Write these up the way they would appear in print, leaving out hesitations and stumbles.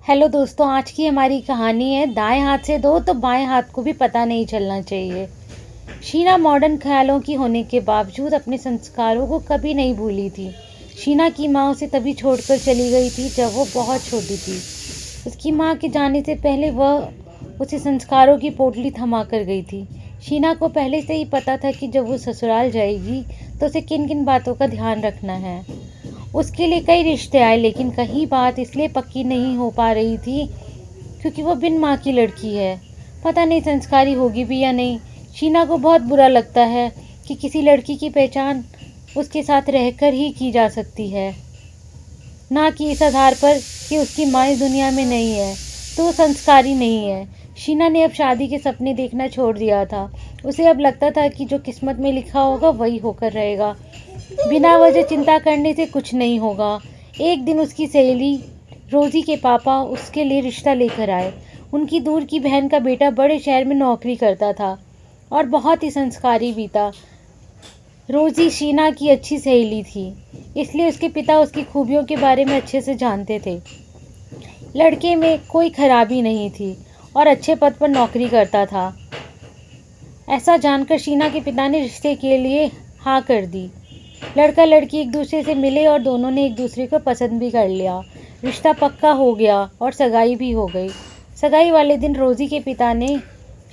Hello दोस्तों, आज की हमारी कहानी है दाएं हाथ से दो तो बाएं हाथ को भी पता नहीं चलना चाहिए। शीना मॉडर्न ख्यालों की होने के बावजूद अपने संस्कारों को कभी नहीं भूली थी। शीना की माँ उसे तभी छोड़कर चली गई थी जब वो बहुत छोटी थी। उसकी माँ के जाने से पहले वह उसे संस्कारों की पोटली थमा कर गई थी। शीना को पहले से ही पता था कि जब वो ससुराल जाएगी तो उसे किन किन बातों का ध्यान रखना है। उसके लिए कई रिश्ते आए, लेकिन कहीं बात इसलिए पक्की नहीं हो पा रही थी क्योंकि वो बिन माँ की लड़की है। पता नहीं संस्कारी होगी भी या नहीं। शीना को बहुत बुरा लगता है कि किसी लड़की की पहचान उसके साथ रहकर ही की जा सकती है, ना कि इस आधार पर कि उसकी माँ इस दुनिया में नहीं है तो वो संस्कारी नहीं है। शीना ने अब शादी के सपने देखना छोड़ दिया था। उसे अब लगता था कि जो किस्मत में लिखा होगा वही होकर रहेगा। बिना वजह चिंता करने से कुछ नहीं होगा। एक दिन उसकी सहेली रोजी के पापा उसके लिए रिश्ता लेकर आए। उनकी दूर की बहन का बेटा बड़े शहर में नौकरी करता था और बहुत ही संस्कारी भी था। रोजी शीना की अच्छी सहेली थी, इसलिए उसके पिता उसकी खूबियों के बारे में अच्छे से जानते थे। लड़के में कोई खराबी नहीं थी और अच्छे पद पर नौकरी करता था। ऐसा जानकर शीना के पिता ने रिश्ते के लिए हाँ कर दी। लड़का लड़की एक दूसरे से मिले और दोनों ने एक दूसरे को पसंद भी कर लिया। रिश्ता पक्का हो गया और सगाई भी हो गई। सगाई वाले दिन रोजी के पिता ने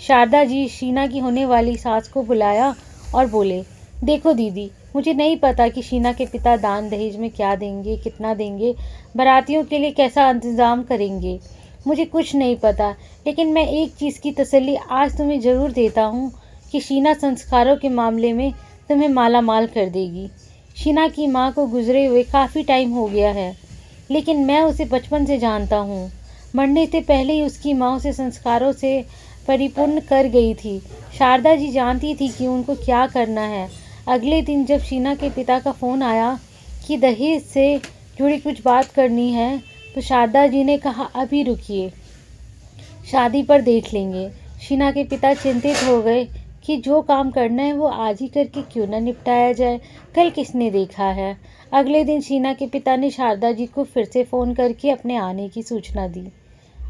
शारदा जी शीना की होने वाली सास को बुलाया और बोले, देखो दीदी, मुझे नहीं पता कि शीना के पिता दान दहेज में क्या देंगे, कितना देंगे, बारातियों के लिए कैसा इंतज़ाम करेंगे। मुझे कुछ नहीं पता, लेकिन मैं एक चीज़ की तसल्ली आज तुम्हें ज़रूर देता हूँ कि शीना संस्कारों के मामले में तुम्हें माला माल कर देगी। शीना की माँ को गुजरे हुए काफ़ी टाइम हो गया है, लेकिन मैं उसे बचपन से जानता हूँ। मरने से पहले ही उसकी माँ उसे संस्कारों से परिपूर्ण कर गई थी। शारदा जी जानती थी कि उनको क्या करना है। अगले दिन जब शीना के पिता का फ़ोन आया कि दहेज से जुड़ी कुछ बात करनी है, तो शारदा जी ने कहा, अभी रुकिए, शादी पर देख लेंगे। शीना के पिता चिंतित हो गए कि जो काम करना है वो आज ही करके क्यों ना निपटाया जाए, कल किसने देखा है। अगले दिन शीना के पिता ने शारदा जी को फिर से फ़ोन करके अपने आने की सूचना दी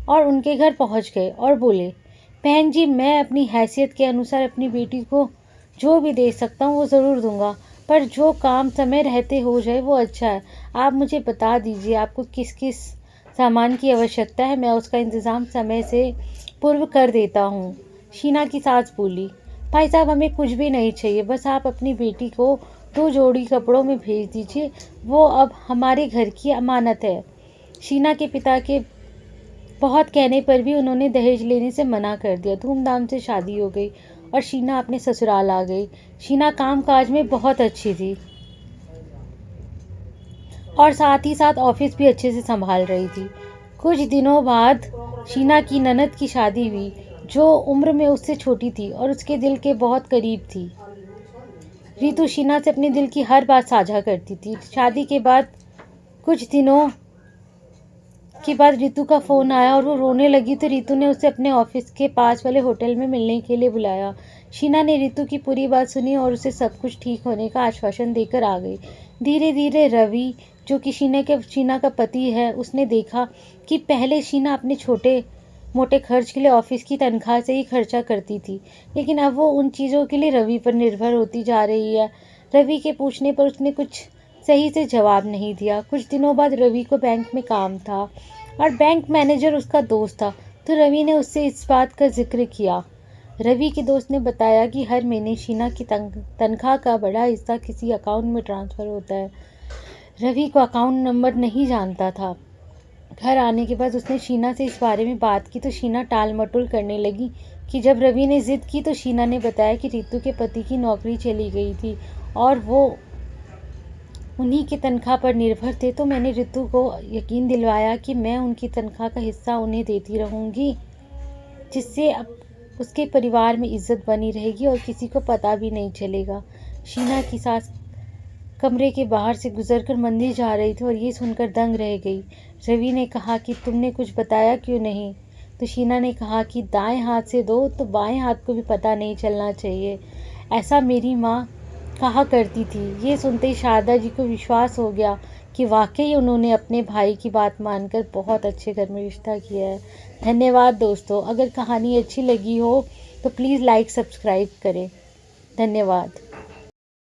और उनके घर पहुंच गए और बोले, बहन जी, मैं अपनी हैसियत के अनुसार अपनी बेटी को जो भी दे सकता हूँ वो ज़रूर दूंगा, पर जो काम समय रहते हो जाए वो अच्छा है। आप मुझे बता दीजिए आपको किस किस सामान की आवश्यकता है, मैं उसका इंतज़ाम समय से पूर्व कर देता हूँ। शीना की सास बोली, भाई साहब, हमें कुछ भी नहीं चाहिए, बस आप अपनी बेटी को 2 जोड़ी कपड़ों में भेज दीजिए, वो अब हमारे घर की अमानत है। शीना के पिता के बहुत कहने पर भी उन्होंने दहेज लेने से मना कर दिया। धूमधाम से शादी हो गई और शीना अपने ससुराल आ गई। शीना काम काज में बहुत अच्छी थी और साथ ही साथ ऑफिस भी अच्छे से संभाल रही थी। कुछ दिनों बाद शीना की ननद की शादी हुई, जो उम्र में उससे छोटी थी और उसके दिल के बहुत करीब थी। रितु शीना से अपने दिल की हर बात साझा करती थी। शादी के बाद कुछ दिनों के बाद रितु का फ़ोन आया और वो रोने लगी, तो रितु ने उसे अपने ऑफिस के पास वाले होटल में मिलने के लिए बुलाया। शीना ने रितु की पूरी बात सुनी और उसे सब कुछ ठीक होने का आश्वासन देकर आ गई। धीरे धीरे रवि, जो कि शीना का पति है, उसने देखा कि पहले शीना अपने छोटे मोटे खर्च के लिए ऑफिस की तनख्वाह से ही खर्चा करती थी, लेकिन अब वो उन चीज़ों के लिए रवि पर निर्भर होती जा रही है। रवि के पूछने पर उसने कुछ सही से जवाब नहीं दिया। कुछ दिनों बाद रवि को बैंक में काम था और बैंक मैनेजर उसका दोस्त था, तो रवि ने उससे इस बात का जिक्र किया। रवि के दोस्त ने बताया कि हर महीने शीना की तनख्वाह का बड़ा हिस्सा किसी अकाउंट में ट्रांसफ़र होता है। रवि को अकाउंट नंबर नहीं जानता था। घर आने के बाद उसने शीना से इस बारे में बात की तो शीना टाल मटोल करने लगी कि जब रवि ने ज़िद की तो शीना ने बताया कि रितु के पति की नौकरी चली गई थी और वो उन्हीं की तनख्वाह पर निर्भर थे, तो मैंने रितु को यकीन दिलवाया कि मैं उनकी तनख्वाह का हिस्सा उन्हें देती रहूँगी, जिससे अब उसके परिवार में इज्जत बनी रहेगी और किसी को पता भी नहीं चलेगा। शीना की सास कमरे के बाहर से गुजरकर मंदिर जा रही थी और ये सुनकर दंग रह गई। रवि ने कहा कि तुमने कुछ बताया क्यों नहीं? तो शीना ने कहा कि दाएं हाथ से दो तो बाएं हाथ को भी पता नहीं चलना चाहिए, ऐसा मेरी माँ कहा करती थी। ये सुनते ही शारदा जी को विश्वास हो गया कि वाकई उन्होंने अपने भाई की बात मानकर बहुत अच्छे घर में रिश्ता किया है। धन्यवाद दोस्तों। अगर कहानी अच्छी लगी हो तो प्लीज़ लाइक सब्सक्राइब करें। धन्यवाद।